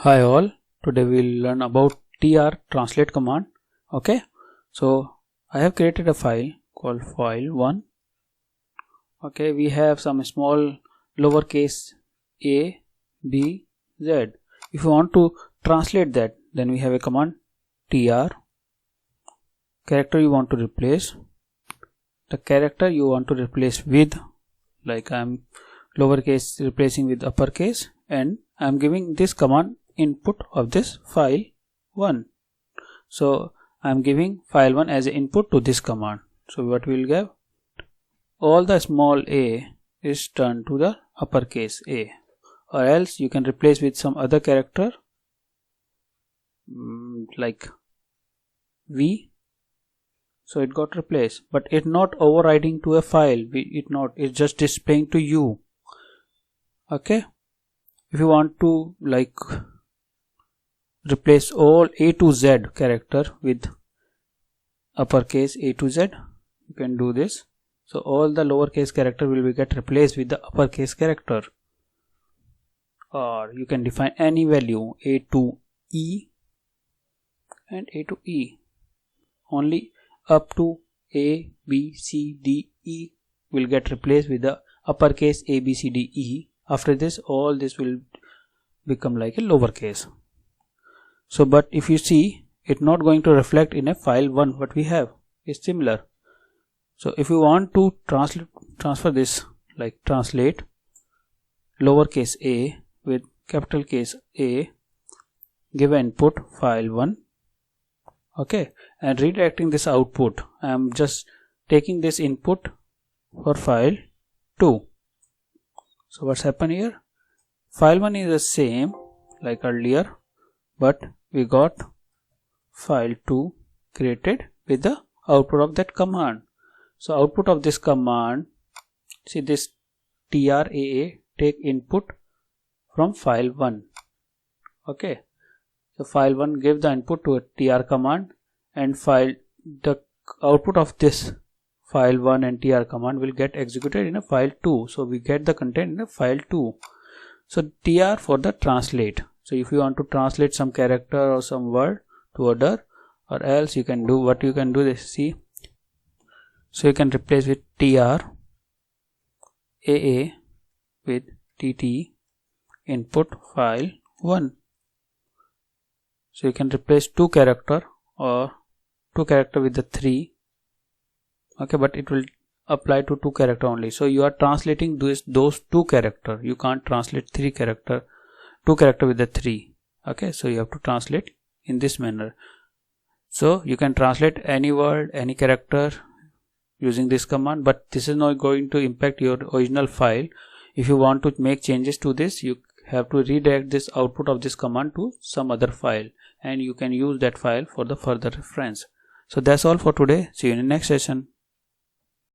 Hi all, today we'll learn about tr translate command. Okay, so I have created a file called file1. Okay, we have some small lowercase a, b, z. If you want to translate that, then we have a command tr. Character you want to replace. The character you want to replace with, like I am lowercase replacing with uppercase, and I am giving this command input of this file 1. So I am giving file 1 as an input to this command. So what we will get, all the small a is turned to the uppercase a, or else you can replace with some other character like v. So it got replaced, but it's not overriding to a file. It's just displaying to you. Okay, if you want to like replace all a to z character with uppercase a to z, you can do this. So all the lowercase character will get replaced with the uppercase character, or you can define any value a to e and a to e. Only up to a, b, c, d, e will get replaced with the uppercase a, b, c, d, e. After this, all this will become like a lowercase. So but if you see, it's not going to reflect in a file 1. What we have is similar. So if you want to transfer this, like translate lowercase a with capital case A, give an input file 1. Okay, and redirecting this output, I am just taking this input for file 2. So what's happened here? File 1 is the same like earlier, but we got file 2 created with the output of that command. So output of this command, see this traa take input from file 1. Okay, so file 1 give the input to a tr command, and the output of this file 1 and tr command will get executed in a file 2. So we get the content in a file 2. So tr for the translate. So if you want to translate some character or some word to other, or else you can do what you can do this, see. So you can replace with tr aa with tt input file 1. So you can replace 2 character or 2 character with the 3. Okay, but it will apply to 2 character only. So you are translating those 2 character. You can't translate 2 character with the 3. Okay, so you have to translate in this manner. So you can translate any word, any character using this command, but this is not going to impact your original file. If you want to make changes to this, you have to redirect this output of this command to some other file, and you can use that file for the further reference. So that's all for today. See you in the next session.